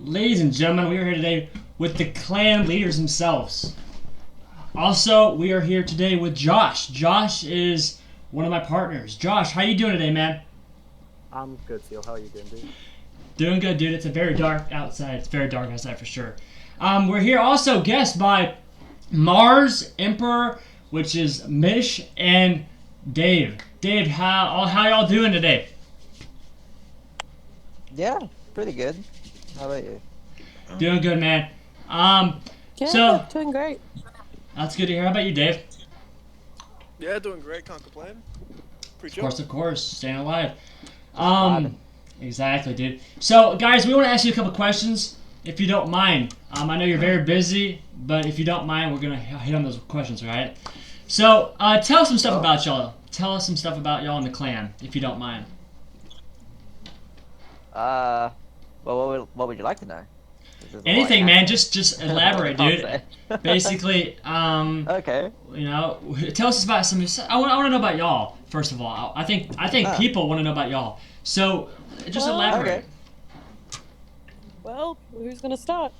Ladies and gentlemen, we are here today with the clan leaders themselves. Also, we are here today with Josh. Josh is one of my partners. Josh, how you doing today, man? I'm good, Seal. How are you doing, dude? Doing good, dude. It's a very dark outside. It's very dark outside for sure. We're here also guest by Mars Emperor, which is Mish and Dave. Dave, how y'all doing today? Yeah, pretty good. How about you? Doing good, man. Um, Yeah, so doing great. that's good to hear. How about you, Dave? Yeah, doing great. Can't complain. Pretty chill. Of course, staying alive. Just vibing. Exactly, dude. So, guys, we want to ask you a couple questions, if you don't mind. I know you're very busy, but if you don't mind, we're gonna hit on those questions, all right? So, tell us some stuff about y'all. Tell us some stuff about y'all in the clan, if you don't mind. Uh, well, what would you like to know? 'Cause there's a lot I Anything, can man. say. Just What I elaborate, can't dude. say. Basically, Okay. tell us about some. I want to know about y'all first of all. I think Ah, people want to know about y'all. So, just Well, elaborate. okay. well, who's gonna start?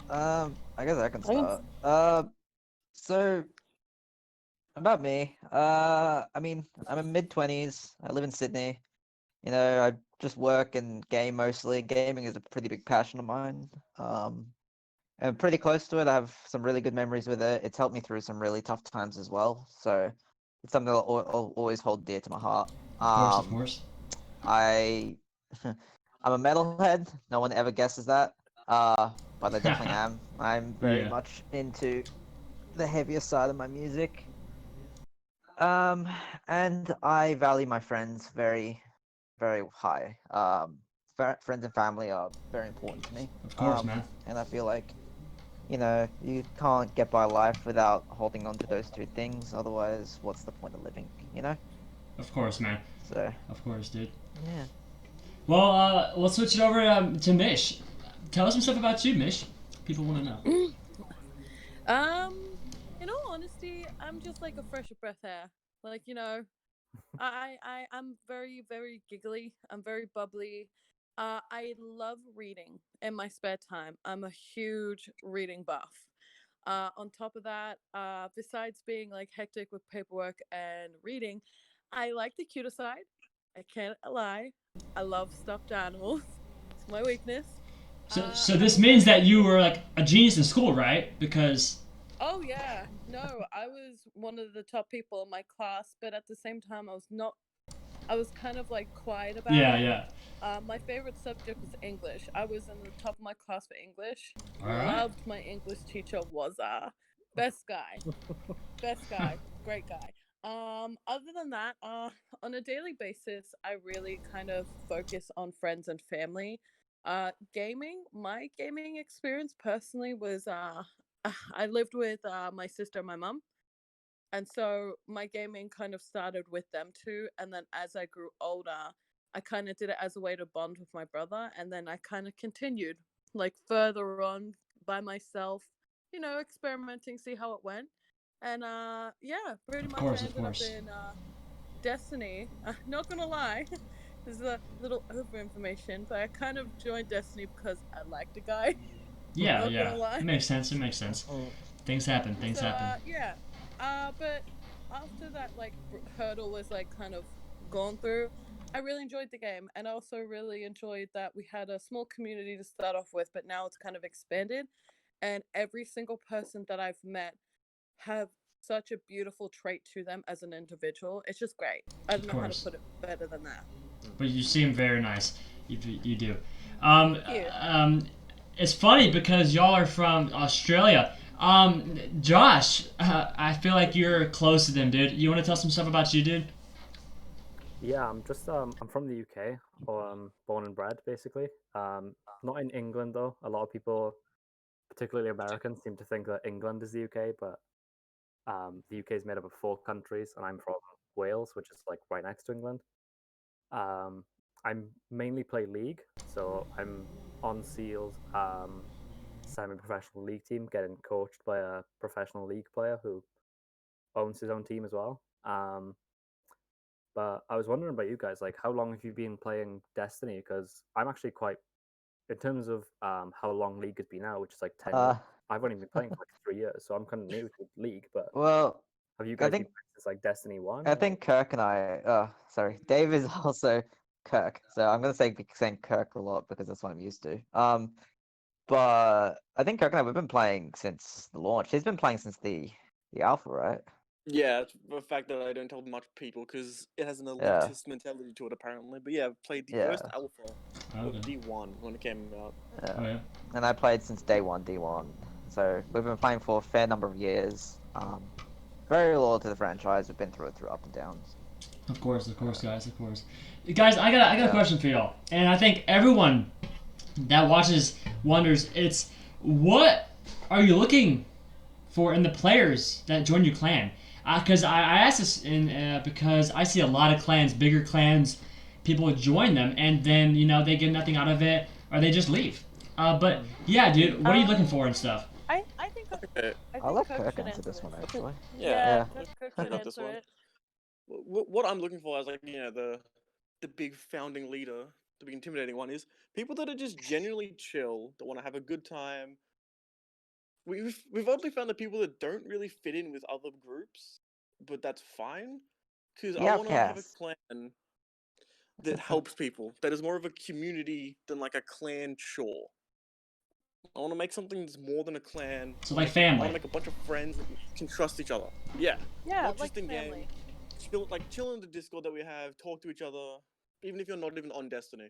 I guess I can I can. start. So about me. I mean, I'm in mid-20s. I live in Sydney. I just work and game mostly. Gaming is a pretty big passion of mine. Um, I'm pretty close to it. I have some really good memories with it. It's helped me through some really tough times as well. So it's something I'll always hold dear to my heart. Of course, of Um, course. I I'm a metalhead. No one ever guesses that. But I definitely am. I'm very Yeah. much into the heavier side of my music. Um, and I value my friends very, very high. Friends and family are very important to me. Of course, man. And I feel like you can't get by life without holding on to those two things. Otherwise, what's the point of living? Of course, man. So Of course, dude. yeah. Well, let's switch it over to Mish. Tell us some stuff about you, Mish. People want to know. um, in all honesty, I'm just like a fresh breath air. Like I'm very very giggly. I'm very bubbly. I love reading in my spare time. I'm a huge reading buff. On top of that, besides being like hectic with paperwork and reading, I like the cuter side. I can't lie. I love stuffed animals. It's my weakness. So I'm this a means very that you were like a genius in school, right? Because Oh yeah. No, I was one of the top people in my class, but at the same time I was kind of like quiet about yeah, it. yeah. My favorite subject was English. I was in the top of my class for English. All right. Loved my English teacher was best guy. Best guy. Great guy. Other than that, on a daily basis, I really kind of focus on friends and family. My gaming experience personally was I lived with my sister and my mum, and so my gaming kind of started with them too. And then as I grew older, I kind of did it as a way to bond with my brother, and then I kind of continued like further on by myself, experimenting, see how it went. And yeah, pretty Of much I course, of ended up course. in Destiny. Not gonna lie, this is a little over information, but I kind of joined Destiny because I liked the guy. Yeah, Not yeah. gonna It lie. makes sense. It makes sense. Mm, Things happen. Things So happen. yeah. But after that like hurdle was like kind of gone through, I really enjoyed the game, and I also really enjoyed that we had a small community to start off with, but now it's kind of expanded, and every single person that I've met have such a beautiful trait to them as an individual. It's just great. I Of don't know how to course. put it better than that. But you seem very nice. You do. Thank you. It's funny because y'all are from Australia. Josh, I feel like you're close to them, dude. You want to tell some stuff about you, dude? Yeah, I'm from the UK, born and bred basically. Not in England though. A lot of people, particularly Americans, seem to think that England is the UK, but the UK is made up of four countries, and I'm from Wales, which is like right next to England. Um, I'm mainly play League, so I'm on Seal's semi-professional league team, getting coached by a professional league player who owns his own team as well. But I was wondering about you guys, like how long have you been playing Destiny? Because I'm actually quite in terms of how long League has been out, which is like 10 Uh, years. I've only been playing for like 3 years, so I'm kind of new to League. But well, have you I guys been think playing since like Destiny 1? I Or... think Kirk and I. Sorry, Dave is also Kirk, so I'm gonna say saying Kirk a lot because that's what I'm used to. But I think Kirk and I we've been playing since the launch. He's been playing since the alpha, right? Yeah, it's the fact that I don't tell much people because it has an Yeah. elitist mentality to it apparently. But yeah, I've played the Yeah. first alpha of Okay. D1 when it came out. Yeah. Oh, yeah. And I played since day one, D1. So we've been playing for a fair number of years. Very loyal to the franchise. We've been through it through up and downs. Of course, guys, of course. Guys, I got a Yeah. question for y'all, and I think everyone that watches wonders. It's what are you looking for in the players that join your clan? Because I asked this because I see a lot of clans, bigger clans, people join them, and then they get nothing out of it, or they just leave. But yeah, dude, what are you looking for and stuff? I think Okay, I'll let Kirk Kirk should answer this it. one actually. yeah. Kirk I should got this answer one. it. What I'm looking for as like the big founding leader, the big intimidating one is people that are just genuinely chill, that want to have a good time. We've oddly found that people that don't really fit in with other groups, but that's fine, because I The want to have a outcast. clan that helps people, that is more of a community than like a clan chore. I want to make something that's more than a clan. So like I family. want to make a bunch of friends that can trust each other. Yeah, Yeah, not like just in family. game. Chill in the Discord that we have. Talk to each other, even if you're not even on Destiny.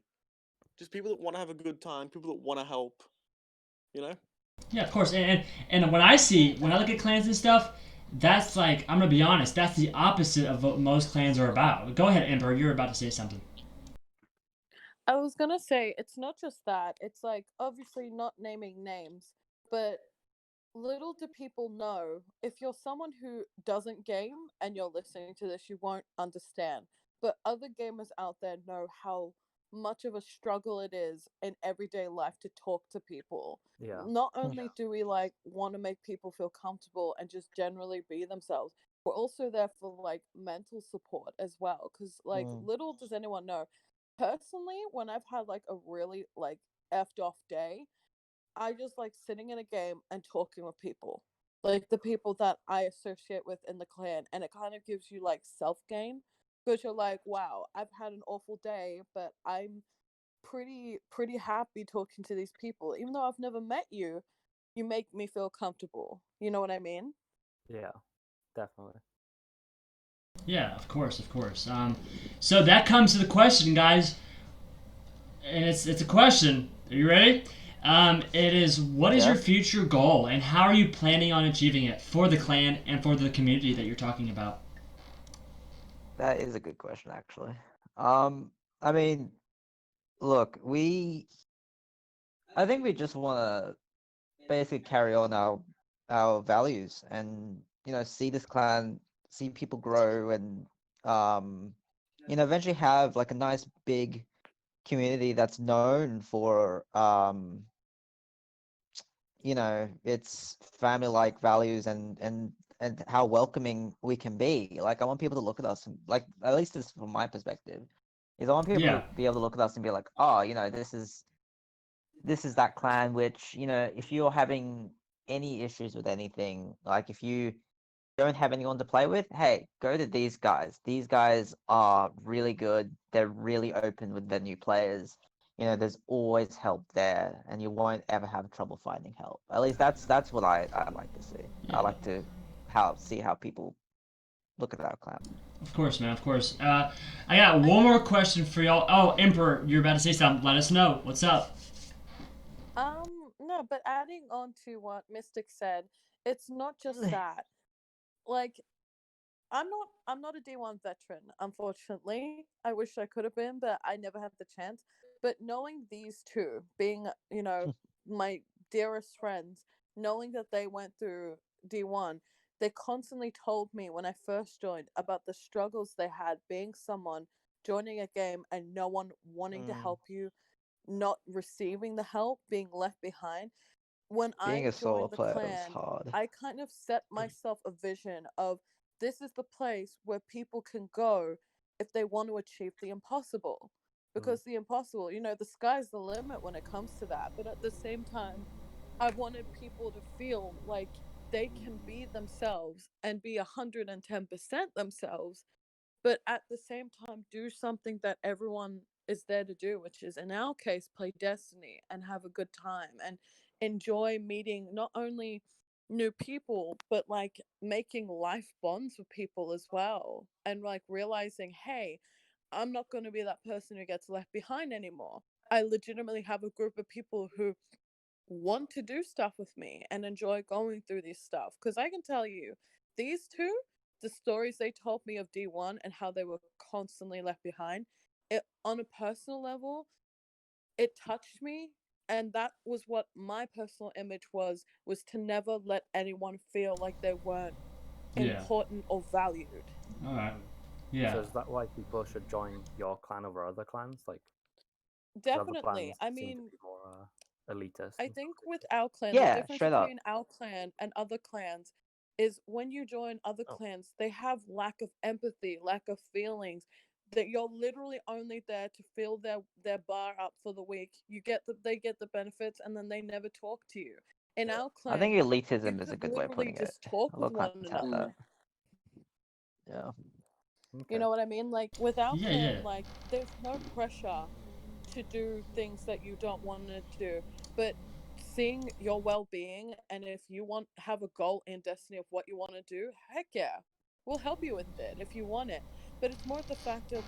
Just people that want to have a good time. People that want to help. You know. Yeah, of course. And when I look at clans and stuff, that's like I'm gonna be honest. That's the opposite of what most clans are about. Go ahead, Ember. You're about to say something. I was gonna say it's not just that. It's like obviously not naming names, but little do people know if you're someone who doesn't game and you're listening to this, you won't understand. But other gamers out there know how much of a struggle it is in everyday life to talk to people. Yeah. Not only do we like want to make people feel comfortable and just generally be themselves, we're also there for like mental support as well. Because like little does anyone know. Personally, when I've had like a really like effed off day, I just like sitting in a game and talking with people, like the people that I associate with in the clan, and it kind of gives you like self gain because you're like, wow, I've had an awful day, but I'm pretty happy talking to these people, even though I've never met you. You make me feel comfortable. You know what I mean? Yeah, definitely. Yeah, of course, of course. So that comes to the question, guys, and it's a question. Are you ready? It is what is your future goal, and how are you planning on achieving it for the clan and for the community that you're talking about? That is a good question, actually. I mean, look, I think we just want to basically carry on our values and see this clan, see people grow, and eventually have like a nice big community that's known for its family-like values and how welcoming we can be. Like I want people to look at us and like at least this from my perspective is I want people Yeah. to be able to look at us and be like, oh, this is that clan which if you're having any issues with anything, like if you don't have anyone to play with, hey, go to these guys. These guys are really good. They're really open with their new players. There's always help there, and you won't ever have trouble finding help. At least that's what I like to see. I Yeah. like to see how people look at our clan. Of course, man. Of course. I got one more question for y'all. Oh, Emperor, you're about to say something. Let us know. What's up? No, but adding on to what Mystic said, it's not just that. Like I'm not a D1 veteran, unfortunately. I wish I could have been, but I never had the chance. But knowing these two, being, my dearest friends, knowing that they went through D1, they constantly told me when I first joined about the struggles they had being someone joining a game and no one wanting to help you, not receiving the help, being left behind. When Being I a solo joined the player is clan, hard. I kind of set myself a vision of this is the place where people can go if they want to achieve the impossible. because the impossible, the sky's the limit when it comes to that. But at the same time, I wanted people to feel like they can be themselves and be 110% themselves, but at the same time do something that everyone is there to do, which is in our case play Destiny and have a good time and enjoy meeting not only new people but like making life bonds with people as well, and like realizing, hey, I'm not going to be that person who gets left behind anymore. I legitimately have a group of people who want to do stuff with me and enjoy going through this stuff. Because I can tell you, these two, the stories they told me of D1 and how they were constantly left behind, it on a personal level, it touched me. And that was what my personal image was to never let anyone feel like they weren't Yeah. important or valued. All right. Yeah. So is that why people should join your clan over other clans? Like, 'cause other Definitely. clans I seem to mean, be more elitist. I and think stuff. with our clan, the Yeah, difference straight up. between our clan and other clans is when you join other Oh. clans, they have lack of empathy, lack of feelings. That you're literally only there to fill their bar up for the week. They get the benefits, and then they never talk to you. In our I clan, think you elitism is a could good way of literally putting it. just talk A lot with of one clans have another. that. Yeah. You Okay. know what I mean? Like with our Yeah, clan, yeah. like there's no pressure to do things that you don't want to do, but seeing your well-being, and if you want have a goal in Destiny of what you want to do, heck yeah, we'll help you with it if you want it. But it's more the fact of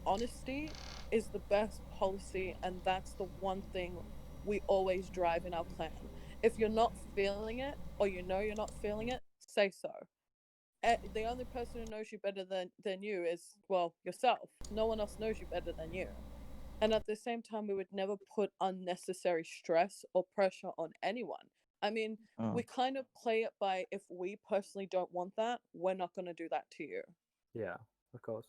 honesty is the best policy, and that's the one thing we always drive in our clan. If you're not feeling it, or you're not feeling it, say so. The only person who knows you better than you is, well, yourself. No one else knows you better than you. And at the same time, we would never put unnecessary stress or pressure on anyone. I mean, we kind of play it by, if we personally don't want that, we're not going to do that to you. Yeah, of course.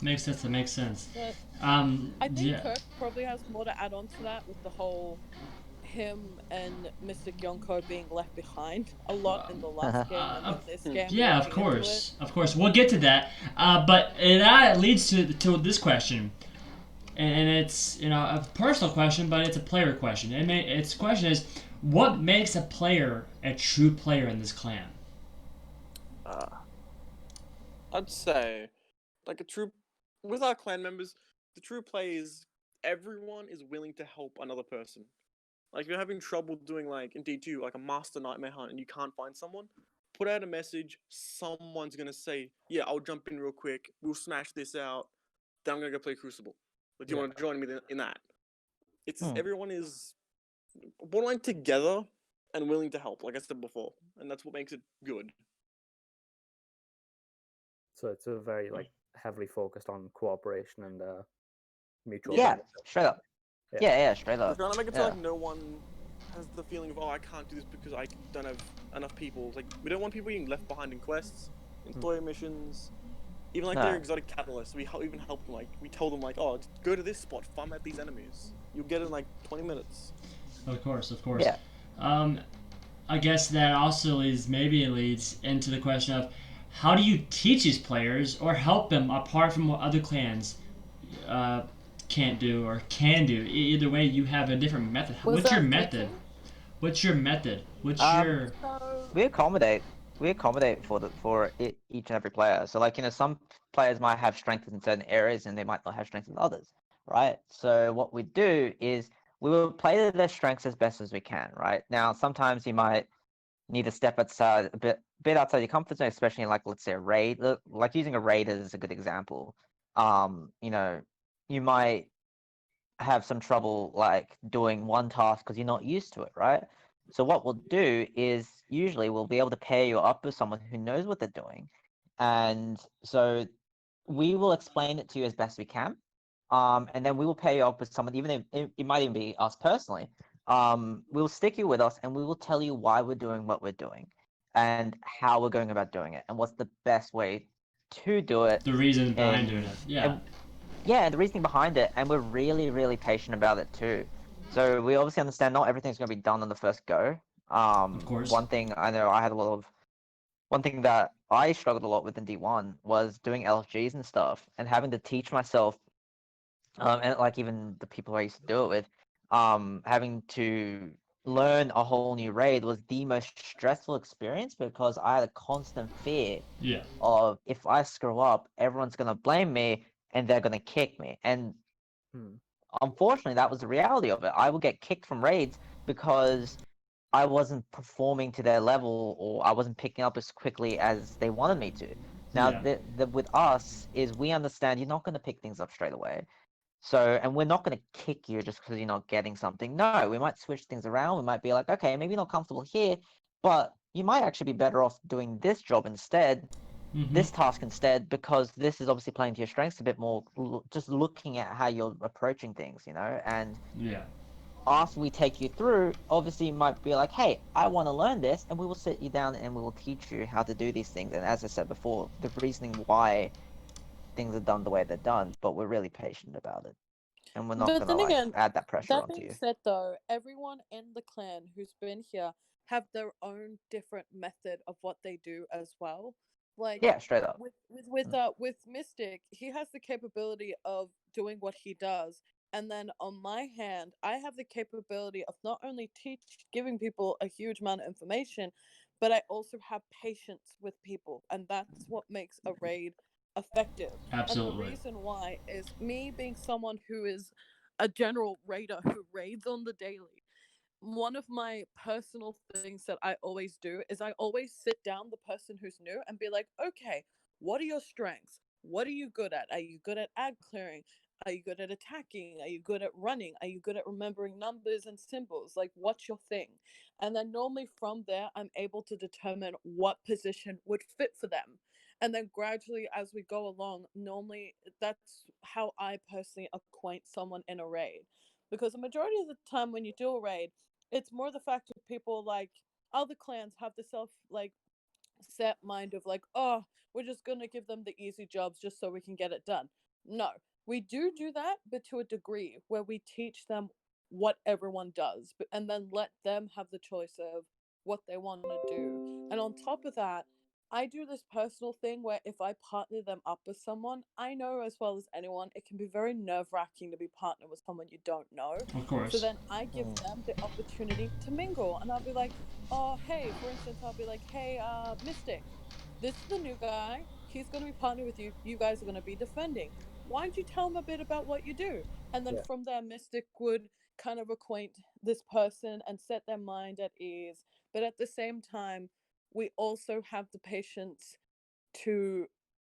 Makes sense. That makes sense. But I think Yeah. Kirk probably has more to add on to that with the whole him and MysticYonko being left behind a lot in the last game and in this game. Yeah, of looking into it. course, of course. We'll get to that. But that leads to this question, and it's a personal question, but it's a player question. Its question is, what makes a player a true player in this clan? I'd say, like with our clan members, the true play is everyone is willing to help another person. Like if you're having trouble doing like in D2 like a master nightmare hunt and you can't find someone, put out a message. Someone's gonna say, "Yeah, I'll jump in real quick. We'll smash this out. Then I'm gonna go play Crucible. But do you want to join me in that?" It's everyone is borderline together and willing to help, like I said before, and that's what makes it good. So it's a very like heavily focused on cooperation and mutual. Yeah, benefit. straight up. Yeah, straight We're up. trying to make it feel Yeah. like no one has the feeling of, oh, I can't do this because I don't have enough people. Like we don't want people being left behind in quests, in story missions, even like their No. exotic catalysts. We even help them. Like we told them like, oh, just go to this spot, farm at these enemies. You'll get it in like 20 minutes. Of course, of course. Yeah. I guess that also leads into the question of, how do you teach these players or help them apart from what other clans can't do or can do? Either way, you have a different method. What's your method? What's your method? What's your? We accommodate for each and every player. So like some players might have strengths in certain areas and they might not have strengths in others, right? So what we do is we will play to their strengths as best as we can, right? Now sometimes you might need to step outside a bit outside your comfort zone, especially in like, let's say, a raid. Like using a raid as a good example. You might have some trouble like doing one task because you're not used to it, right? So what we'll do is usually we'll be able to pair you up with someone who knows what they're doing, and so we will explain it to you as best we can, and then we will pair you up with someone, even if it might even be us personally. We'll stick you with us, and we will tell you why we're doing what we're doing, and how we're going about doing it, and what's the best way to do it. The reason behind doing it, yeah. Yeah, the reasoning behind it, and we're really, really patient about it too. So we obviously understand not everything's going to be done on the first go. Of course. One thing I know one thing that I struggled a lot with in D1 was doing LFGs and stuff, and having to teach myself and like even the people I used to do it with, having to learn a whole new raid was the most stressful experience because I had a constant fear Yeah. of if I screw up, everyone's gonna blame me and they're gonna kick me. And Hmm. unfortunately, that was the reality of it. I would get kicked from raids because I wasn't performing to their level or I wasn't picking up as quickly as they wanted me to. Now, Yeah. with us is we understand you're not going to pick things up straight away. So, and we're not going to kick you just because you're not getting something. No, we might switch things around. We might be like, okay, maybe you're not comfortable here, but you might actually be better off doing this job instead, Mm-hmm. this task instead, because this is obviously playing to your strengths a bit more, just looking at how you're approaching things, and Yeah. after we take you through, obviously you might be like, hey, I want to learn this, and we will sit you down and we will teach you how to do these things. And as I said before, the reasoning why things are done the way they're done, but we're really patient about it. And we're not But gonna then like again, add that pressure that onto being you. said, though, everyone in the clan who's been here have their own different method of what they do as well. Like Yeah, straight up. Mm. with Mystic, he has the capability of doing what he does, and then on my hand, I have the capability of not only giving people a huge amount of information, but I also have patience with people, and that's what makes a raid effective. And the Absolutely. reason why is me being someone who is a general raider who raids on the daily. One of my personal things that I always do is I always sit down the person who's new and be like, okay, what are your strengths? What are you good at? Are you good at ad clearing? Are you good at attacking? Are you good at running? Are you good at remembering numbers and symbols? Like, what's your thing? And then normally from there, I'm able to determine what position would fit for them. And then gradually, as we go along, normally that's how I personally acquaint someone in a raid. Because the majority of the time when you do a raid, it's more the fact of people like other clans have the self like set mind of like, oh, we're just gonna give them the easy jobs just so we can get it done. No, we do that, but to a degree where we teach them what everyone does, and then let them have the choice of what they want to do. And on top of that, I do this personal thing where if I partner them up with someone, I know as well as anyone, it can be very nerve wracking to be partnered with someone you don't know. Of So course. then I give them the opportunity to mingle, and I'll be like, oh, hey, for instance, I'll be like, hey, Mystic, this is the new guy. He's going to be partnered with you. You guys are going to be defending. Why don't you tell him a bit about what you do? And then Yeah. from there, Mystic would kind of acquaint this person and set their mind at ease. But at the same time, we also have the patience to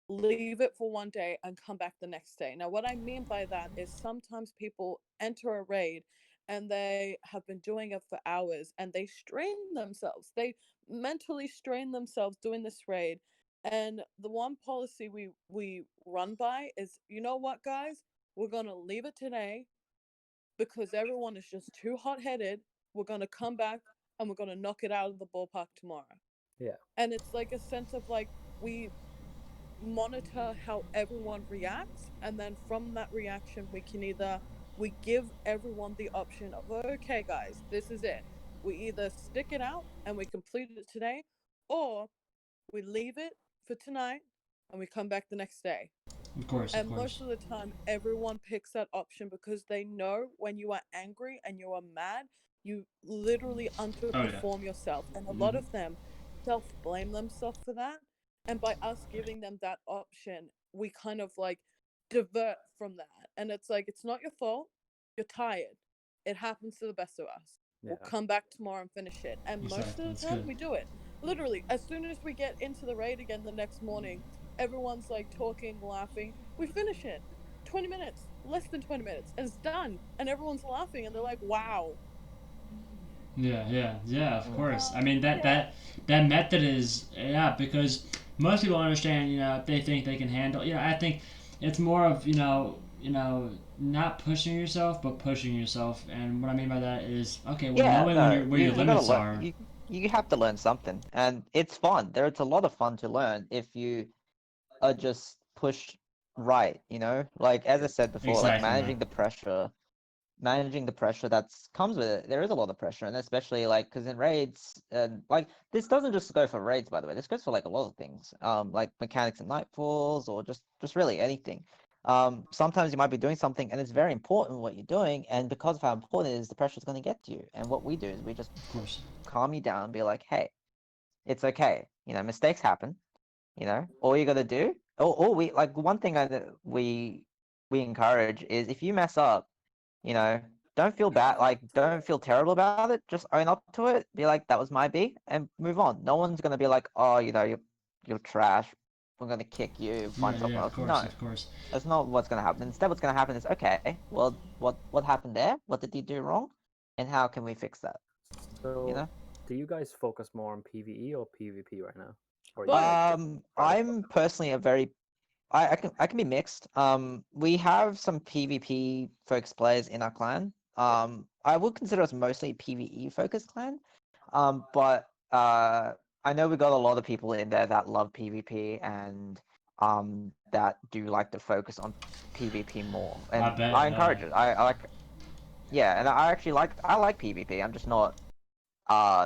leave it for one day and come back the next day. Now, what I mean by that is sometimes people enter a raid and they have been doing it for hours and they strain themselves. They mentally strain themselves doing this raid. And the one policy we run by is, you know what, guys? We're gonna leave it today because everyone is just too hot headed. We're gonna come back and we're gonna knock it out of the ballpark tomorrow. Yeah. And it's like a sense of like we monitor how everyone reacts, and then from that reaction we give everyone the option of, okay guys, this is it. We either stick it out and we complete it today, or we leave it for tonight and we come back the next day. Of course. Of And most course. of the time everyone picks that option because they know when you are angry and you are mad, you literally Oh yeah. underperform yourself, and a lot Mm-hmm. of them self blame themselves for that. And by us giving them that option, we kind of like divert from that, and it's like, it's not your fault. You're tired. It happens to the best of us. We'll Yeah. come back tomorrow and finish it. And most Exactly. of That's the time good. we do it. Literally, as soon as we get into the raid again the next morning, everyone's like talking, laughing. We finish it. 20 minutes, less than 20 minutes, and it's done. And everyone's laughing and they're like, wow. Yeah, yeah, yeah. Of Mm. course. I mean that Yeah. that method is yeah because most people understand. If they think they can handle. I think it's more of not pushing yourself but pushing yourself. And what I mean by that is okay. Well, Yeah, knowing when no, where your you gotta limits learn. are. You have to learn something, and it's fun. It's a lot of fun to learn if you are just pushed right. Like as I said before, like Exactly, man. managing the pressure that's comes with it. There is a lot of pressure, and especially like because in raids, and like this doesn't just go for raids, by the way. This goes for like a lot of things, like mechanics and nightfalls, or just really anything. Sometimes you might be doing something and it's very important what you're doing, and because of how important it is, the pressure is going to get to you. And what we do is we just Of course. calm you down and be like, hey, it's okay. Mistakes happen. All you got to do, or we like one thing that we encourage is if you mess up, you know, don't feel bad, like don't feel terrible about it. Just own up to it. Be like, that was my B, and move on. No one's gonna be like, oh, you're trash. We're gonna kick you. Find Yeah, something yeah, of else. course, No, of course. that's not what's gonna happen. Instead, what's gonna happen is, okay, well, what happened there? What did you do wrong? And how can we fix that? You So, know. do you guys focus more on PVE or PvP right now? Or are you Both. guys just I'm personally a very I can be mixed. We have some PvP focused players in our clan. I would consider us mostly PvE focused clan. But I know we got a lot of people in there that love PvP and that do like to focus on PvP more. I And bet. I encourage it. I like, yeah, and I like PvP. I'm just not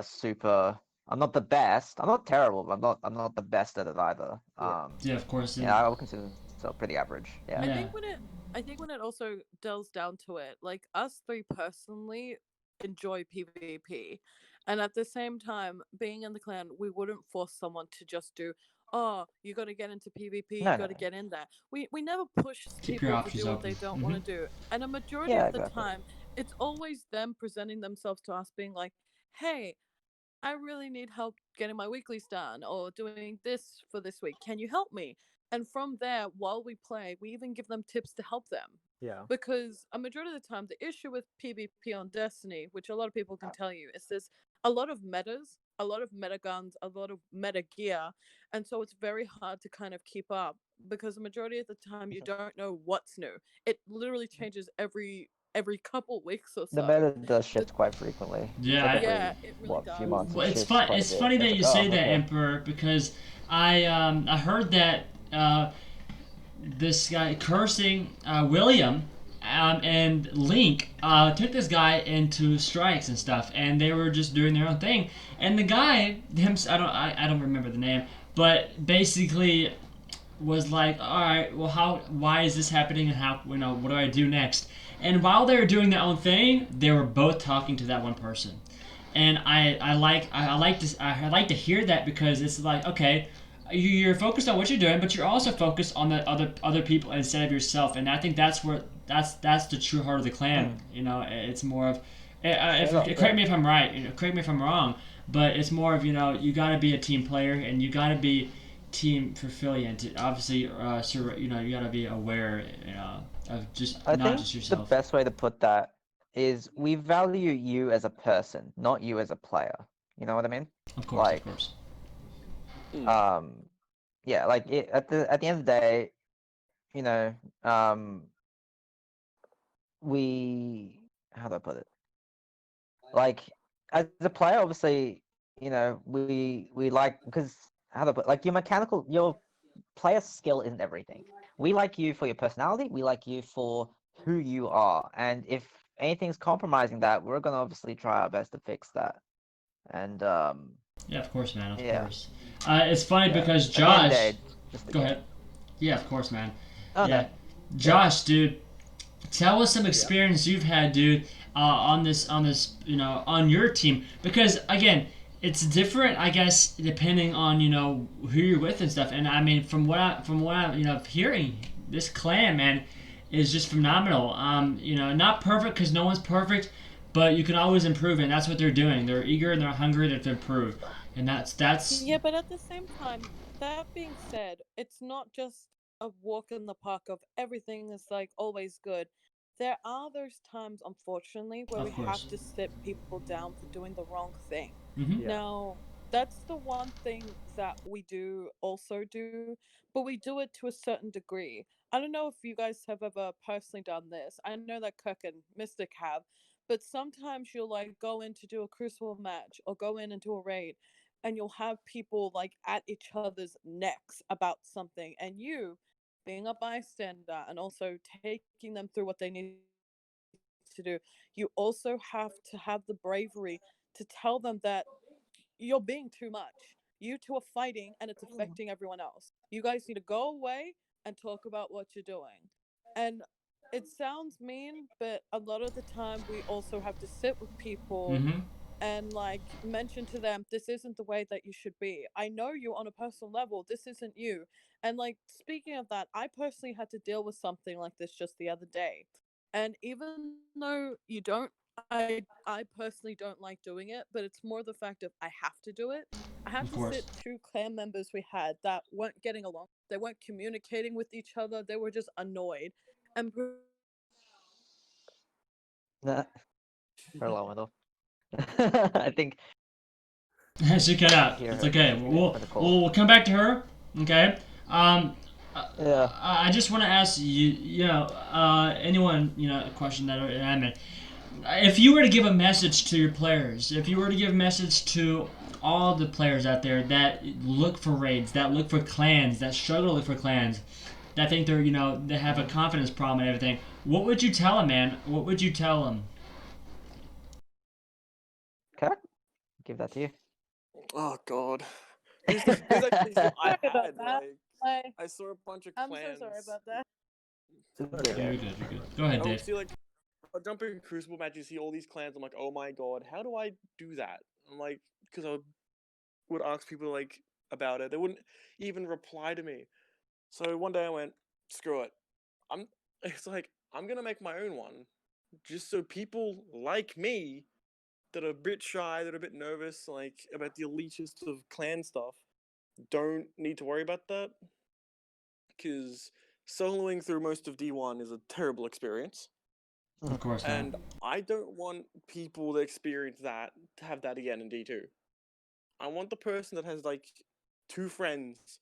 super. I'm not the best. I'm not terrible, but I'm not the best at it either. Yeah. Yeah, of course. Yeah, I would consider myself pretty average. Yeah. I Yeah. think when it also delves down to it, like us three personally enjoy PvP, and at the same time, being in the clan, we wouldn't force someone to just do. Oh, you got to get into PvP. You No, got to no. get in there. We never push Keep your people to options do what they open. don't want to do, and a majority Yeah, of the exactly. time, it's always them presenting themselves to us, being like, "Hey, I really need help getting my weeklies done or doing this for this week. Can you help me?" And from there, while we play, we even give them tips to help them. Yeah. Because a majority of the time, the issue with PvP on Destiny, which a lot of people can tell you, is there's a lot of metas, a lot of meta guns, a lot of meta gear. And so it's very hard to kind of keep up because the majority of the time you don't know what's new. It literally changes every couple weeks or The so. meta does shift quite frequently. Yeah, Like I- every Yeah, it really few does. months, it Well, it's shifts fun. quite a It's bit. funny that It's you like, say oh, that, okay. Emperor, because I heard that this guy cursing William and Link took this guy into strikes and stuff, and they were just doing their own thing. And the guy, I don't remember the name, but basically was like, all right, well, why is this happening, and how, what do I do next? And while they were doing their own thing, they were both talking to that one person, and I like to hear that because it's like, okay, you're focused on what you're doing, but you're also focused on the other people instead of yourself, and I think that's the true heart of the clan. It's more of, correct me if I'm right, correct me if I'm wrong, but it's more of, you got to be a team player and you got to be team fulfilling. Obviously, you got to be aware, of just I not think just the yourself. best way to put that is we value you as a person, not you as a player. You know what I mean? Of course, of Like, course. um, yeah, like at the end of the day, you know, um, how do I put it? Like, as a player, obviously, we like, because how do I put, like, your player skill isn't everything. We like you for your personality. We like you for who you are. And if anything's compromising that, we're gonna obviously try our best to fix that. And Yeah, of course, man. Of yeah, course. It's funny yeah. because At the end of the Josh. day, just the Go game. ahead. Yeah, of course, man. Oh Yeah, no. Josh, dude. Tell us some experience you've had, dude, on this, on your team. Because again, it's different, I guess, depending on who you're with and stuff. And I mean, from what I hearing, this clan, man, is just phenomenal. Not perfect because no one's perfect, but you can always improve, and that's what they're doing. They're eager and they're hungry to improve, and that's Yeah, but at the same time, that being said, it's not just a walk in the park of everything is like always good. There are those times, unfortunately, where of we have course. to sit people down for doing the wrong thing. Hmm. Yeah. Now, that's the one thing that we do also do, but we do it to a certain degree. I don't know if you guys have ever personally done this. I know that Kirk and Mystic have, but sometimes you'll like go in to do a Crucible match or go in and do a raid, and you'll have people like at each other's necks about something, and you, being a bystander and also taking them through what they need to do, you also have to have the bravery to tell them that you're being too much. You two are fighting and it's affecting everyone else. You guys need to go away and talk about what you're doing. And it sounds mean, but a lot of the time we also have to sit with people Mm-hmm. and like mention to them, this isn't the way that you should be. I know you on a personal level, this isn't you. And like, speaking of that, I personally had to deal with something like this just the other day. And even though you don't, I personally don't like doing it, but it's more the fact of I have to do it. I have Of to course. sit two clan members we had that weren't getting along. They weren't communicating with each other. They were just annoyed. And Nah, hello, though. I think She cut out. hear It's her okay. for the call. We'll come back to her. Okay. Yeah. I just want to ask anyone, a question that I meant. If you were to give a message to your players, if you were to give a message to all the players out there that look for raids, that look for clans, that struggle to look for clans, that think they have a confidence problem and everything, what would you tell them, man? What would you tell them? Okay, give that to you. Oh God. Here's actually what I Sorry about had. that. Like, I saw a bunch of I'm clans. so sorry about that. You're You're good. good. You're good. Go ahead, I would Dave. see like I jump in Crucible matches, see all these clans. I'm like, oh my God, how do I do that? I'm like, because I would ask people like about it. They wouldn't even reply to me. So one day I went, screw it. I'm. It's like I'm gonna make my own one, just so people like me that are a bit shy, that are a bit nervous, like about the elitist of clan stuff, don't need to worry about that. Because soloing through most of D1 is a terrible experience. Of course not. And I don't want people that experience that to have that again in D2. I want the person that has like 2 friends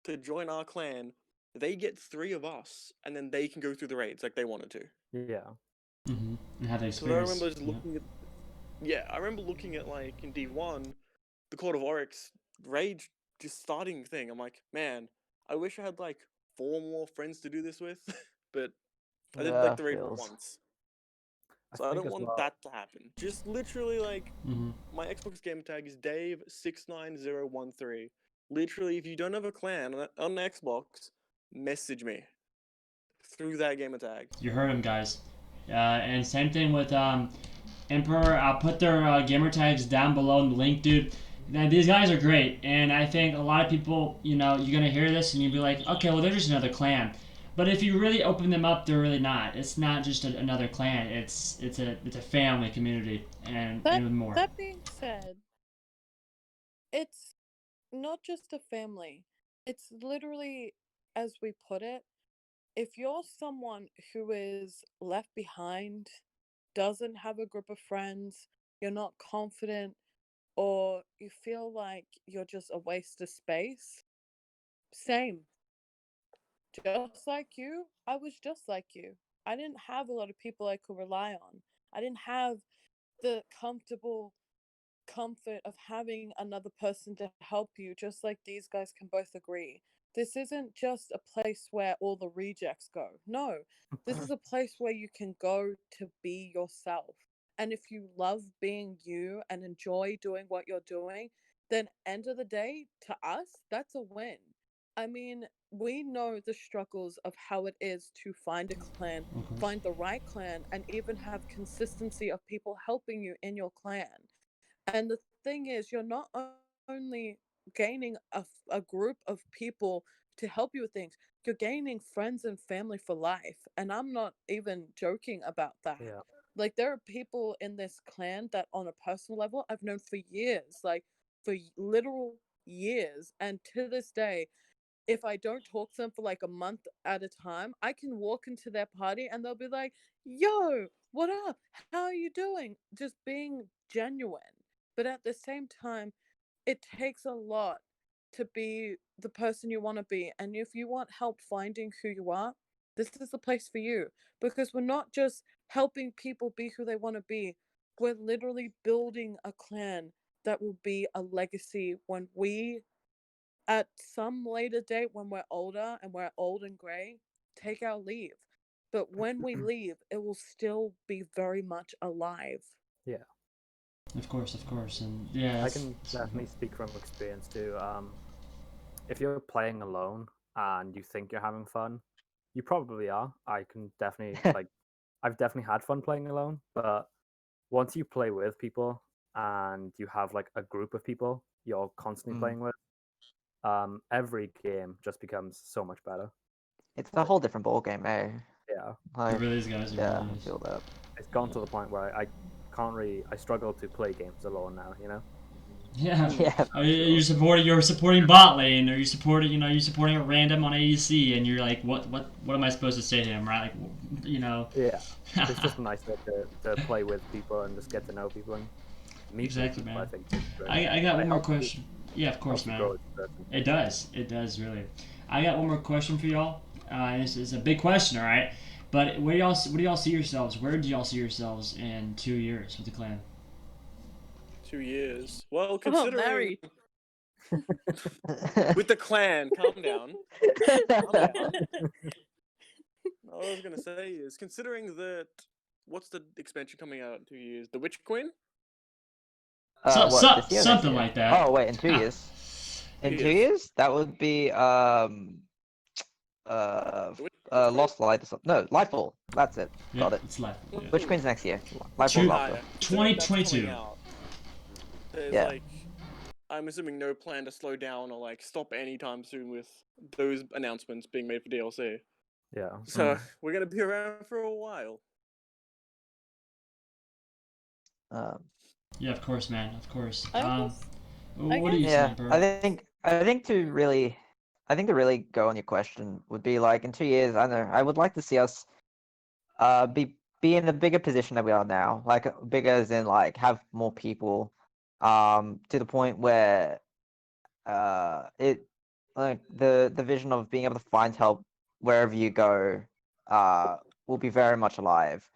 to join our clan. They get 3 of us, and then they can go through the raids like they wanted to. Yeah. Mm-hmm. And have the Because I experience. remember just looking at, I remember looking at like in D1, the Court of Oryx raid just starting thing. I'm like, man, I wish I had like 4 more friends to do this with, but I did like the raid once. So I don't want that to happen. Just literally like Mm-hmm. my Xbox game tag is Dave69013. Literally, if you don't have a clan on Xbox, message me through that gamer tag. You heard him, guys. And same thing with Emperor. I'll put their gamer tags down below in the link, dude. Now, these guys are great, and I think a lot of people, you're gonna hear this and you'll be like, okay, well, they're just another clan. But if you really open them up, they're really not. It's not just another clan. It's a family community and even more. That being said, it's not just a family. It's literally, as we put it, if you're someone who is left behind, doesn't have a group of friends, you're not confident, or you feel like you're just a waste of space, same. Just like you, I was just like you. I didn't have a lot of people I could rely on. I didn't have the comfort of having another person to help you, just like these guys can both agree. This isn't just a place where all the rejects go. No, this is a place where you can go to be yourself. And if you love being you and enjoy doing what you're doing, then end of the day, to us, that's a win. I mean, we know the struggles of how it is to find a clan, find the right clan, and even have consistency of people helping you in your clan. And the thing is, you're not only gaining a group of people to help you with things, you're gaining friends and family for life. And I'm not even joking about that. Yeah. Like, there are people in this clan that, on a personal level, I've known for years, like for literal years. And to this day, if I don't talk to them for like a month at a time, I can walk into their party and they'll be like, yo, what up? How are you doing? Just being genuine. But at the same time, it takes a lot to be the person you want to be. And if you want help finding who you are, this is the place for you. Because we're not just helping people be who they want to be, we're literally building a clan that will be a legacy when we, at some later date, when we're older and we're old and gray, take our leave. But when we leave, it will still be very much alive. Yeah. Of course, and yeah. I can definitely speak from experience too. If you're playing alone and you think you're having fun, You probably are. I can definitely like. I've definitely had fun playing alone, but once you play with people and you have like a group of people you're constantly playing with, every game just becomes so much better. It's a whole different ball game, eh? Yeah, It Like, really is, guys. It yeah, really I is. feel that. it's gone to the point where I can't really. I struggle to play games alone now. You know. Yeah. Yeah. You're supporting bot lane, or you're supporting a random on ADC, and you're like, what am I supposed to say to him, right? Like, you know. Yeah, it's just nice to play with people and just get to know people and meet Exactly, people. I man. think is great. I got one more helps you- question. Yeah, of course, helps you man. grow as a person. It does really. I got one more question for y'all. This is a big question, all right. But where do y'all see yourselves? Where do y'all see yourselves in 2 years with the clan? 2 years. Well, Oh, considering married. with the clan, calm down. Calm down. All I was gonna say is, considering that, what's the expansion coming out in 2 years? The Witch Queen? So- What, so- this year or next something year? like that. Oh wait, in 2 Ah. years. In 2 Yes. years, that would be Lost Light or something. No, Lightfall. That's it. Yeah, Got it. it's life. Yeah. Which Queen's next year? Two- Lightfall's Nah, after. yeah. Considering that's 2022. coming out, there's Yeah. like, I'm assuming no plan to slow down or like stop anytime soon with those announcements being made for DLC. Yeah. So we're gonna be around for a while. Yeah, of course, man. Of course. I guess- What do you Yeah, say, bro? I think to really go on your question would be like in 2 years. I don't know. I would like to see us be in the bigger position that we are now. Like bigger as in like have more people, to the point where it like the vision of being able to find help wherever you go will be very much alive.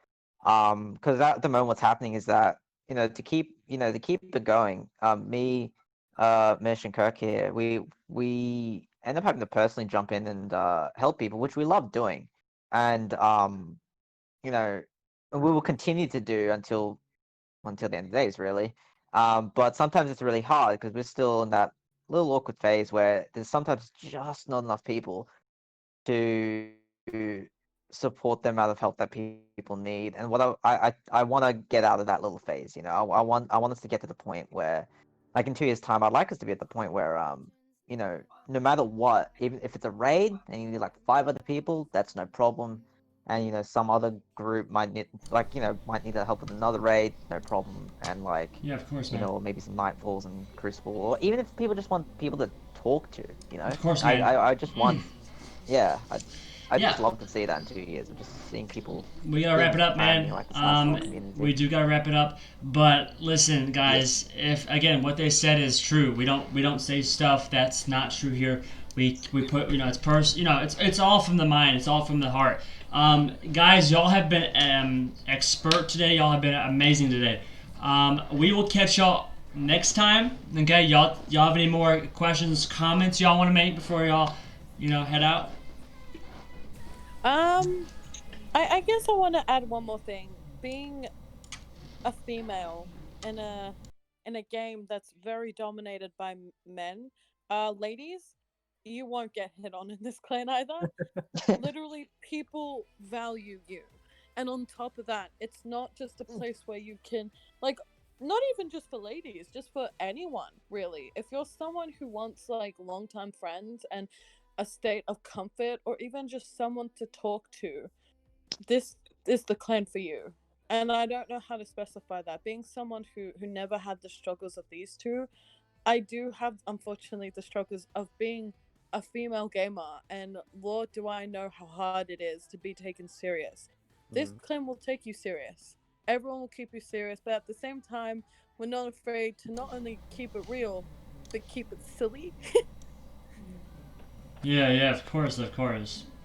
Because at the moment what's happening is that to keep it going, me, Mish and Kirk here, we end up having to personally jump in and help people, which we love doing, and we will continue to do until the end of the days, really. But sometimes it's really hard because we're still in that little awkward phase where there's sometimes just not enough people to support the amount of help that people need. And what I want to get out of that little phase, I want us to get to the point where, like in 2 years' time, I'd like us to be at the point where no matter what, even if it's a raid and you need like 5 other people, that's no problem. And some other group might need to help with another raid, no problem. And like Yeah, of course, man. or maybe some Nightfalls and Crucible, or even if people just want people to talk to, Of course, man. I just want, yeah, I Yeah. just love to see that in 2 years of just seeing people. We gotta wrap it up, man. Like, this nice little community. We do gotta wrap it up. But listen, guys, if again what they said is true, we don't say stuff that's not true here. We put it's it's all from the mind. It's all from the heart. Guys, y'all have been expert today. Y'all have been amazing today. We will catch y'all next time. Okay, y'all have any more questions, comments y'all want to make before y'all head out? I guess I want to add one more thing. Being a female in a game that's very dominated by men, ladies, you won't get hit on in this clan either. Literally, people value you, and on top of that, it's not just a place where you can not even just for ladies, just for anyone really. If you're someone who wants like long-time friends and a state of comfort, or even just someone to talk to, this is the clan for you. And I don't know how to specify that. Being someone who never had the struggles of these two, I do have, unfortunately, the struggles of being a female gamer, and Lord, do I know how hard it is to be taken serious. This clan will take you serious. Everyone will keep you serious, but at the same time, we're not afraid to not only keep it real, but keep it silly. Yeah, of course. All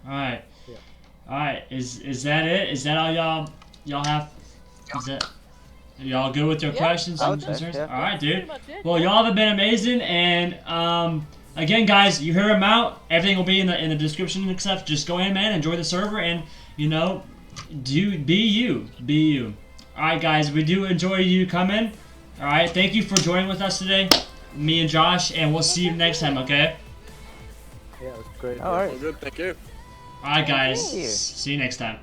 right. Yeah. All right. Is that it? Is that all y'all have? Is that y'all good with your Yeah, questions I and would say, concerns? yeah. All right, Pretty dude. much it, Well, yeah. y'all have been amazing, and again, guys, you hear them out. Everything will be in the description and stuff. Just go in, man. Enjoy the server, and be you. All right, guys, we do enjoy you coming. All right, thank you for joining with us today, me and Josh, and we'll see you next time. Okay. Yeah, it was great. All right. Well, good, thank you. All right, guys. you. See you next time.